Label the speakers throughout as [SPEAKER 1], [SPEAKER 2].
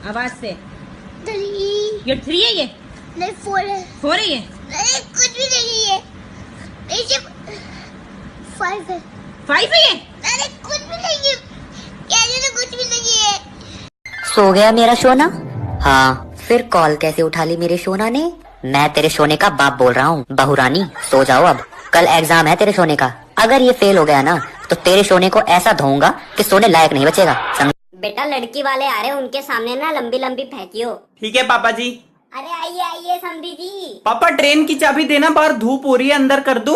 [SPEAKER 1] आवाज से।
[SPEAKER 2] 3।
[SPEAKER 1] ये 3 है ये?
[SPEAKER 2] नहीं 4 है।
[SPEAKER 1] 4 है ये?
[SPEAKER 2] नहीं कुछ भी नहीं है। ये 5 है।
[SPEAKER 1] 5 है ये?
[SPEAKER 2] अरे कुछ भी नहीं है। कहने तो कुछ भी नहीं है।
[SPEAKER 3] सो गया मेरा सोना? हाँ, फिर कॉल कैसे उठा ली मेरे सोना ने? मैं तेरे सोने का बाप बोल रहा हूँ। बहुरानी सो जाओ अब, कल एग्जाम है तेरे सोने का। अगर ये फेल हो गया ना तो तेरे सोने को ऐसा धोऊंगा कि सोने लायक नहीं बचेगा।
[SPEAKER 4] बेटा लड़की वाले आ रहे हैं, उनके सामने ना लंबी लंबी फेंकियो।
[SPEAKER 5] ठीक है पापा जी।
[SPEAKER 4] अरे आइए आइए समधी जी।
[SPEAKER 5] पापा ट्रेन की चाबी देना, बाहर धूप हो रही है, अंदर कर दूं?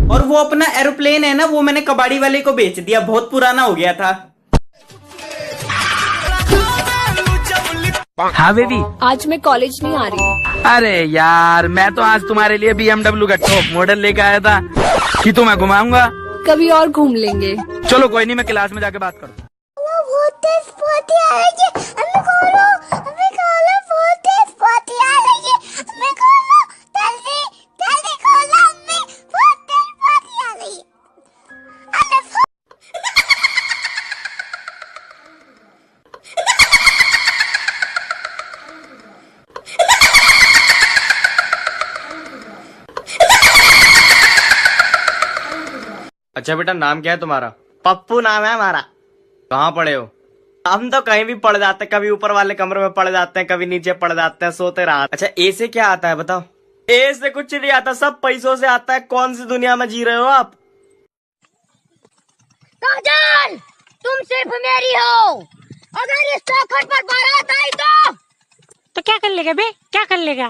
[SPEAKER 5] और वो अपना एरोप्लेन है ना, वो मैंने कबाड़ी वाले को बेच दिया, बहुत पुराना हो गया था।
[SPEAKER 6] हाँ बेबी,
[SPEAKER 7] आज मैं कॉलेज नहीं आ रही।
[SPEAKER 6] अरे यार मैं तो आज तुम्हारे लिए BMW का टॉप मॉडल लेके आया था कि तुम्हें घुमाऊंगा।
[SPEAKER 7] कभी और घूम लेंगे।
[SPEAKER 6] चलो कोई नहीं, मैं क्लास में जाके बात करूँ।
[SPEAKER 5] अच्छा बेटा, नाम क्या है तुम्हारा? पप्पू नाम है हमारा। कहाँ पढ़े हो? हम तो कहीं भी पढ़ जाते हैं, कभी ऊपर वाले कमरे में पढ़ जाते हैं, कभी नीचे पढ़ जाते हैं, सोते रहा। अच्छा ए से क्या आता है बताओ? ए से कुछ नहीं आता, सब पैसों से आता है। कौन सी दुनिया में जी रहे हो आप?
[SPEAKER 2] काजल, तुम सिर्फ मेरी हो। अगर इस चौखट पर बारात आई तो
[SPEAKER 8] क्या कर लेगा बे, क्या कर लेगा?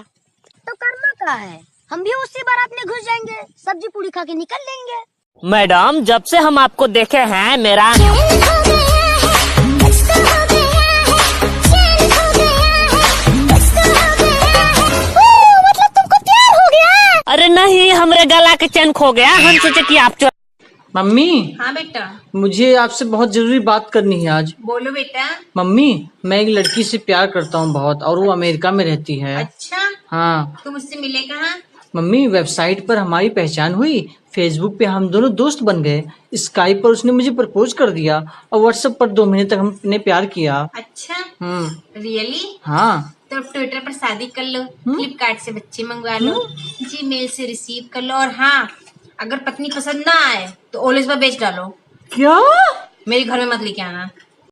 [SPEAKER 2] तो करना क्या है, हम भी उसी बारात में घुस जाएंगे, सब्जी पूरी खा के निकल लेंगे।
[SPEAKER 8] मैडम जब से हम आपको देखे हैं मेरा
[SPEAKER 2] मतलब तुमको प्यार हो गया?
[SPEAKER 8] अरे नहीं, हमरे गला के चैन खो गया, हम सोचे कि आप
[SPEAKER 9] मम्मी।
[SPEAKER 1] हाँ बेटा।
[SPEAKER 9] मुझे आपसे बहुत जरूरी बात करनी है आज।
[SPEAKER 1] बोलो बेटा।
[SPEAKER 9] मम्मी, मैं एक लड़की से प्यार करता हूँ बहुत, और वो अमेरिका में रहती है।
[SPEAKER 1] अच्छा?
[SPEAKER 9] हाँ।
[SPEAKER 1] तुम उससे मिले कहाँ?
[SPEAKER 9] मम्मी, वेबसाइट पर हमारी पहचान हुई, फेसबुक पे हम दोनों दोस्त बन गए, स्काइप पर उसने मुझे प्रपोज कर दिया, और व्हाट्सएप पर 2 महीने तक हमने प्यार किया।
[SPEAKER 1] अच्छा? रियली?
[SPEAKER 9] हाँ।
[SPEAKER 1] तो ट्विटर पर शादी कर लो, फ्लिपकार्ट से बच्चे मंगवा लो, जीमेल से रिसीव कर लो, और हाँ, अगर पत्नी पसंद ना आए तो ओलेस पर बेच डालो।
[SPEAKER 9] क्या?
[SPEAKER 1] मेरे घर में मत लेके आना।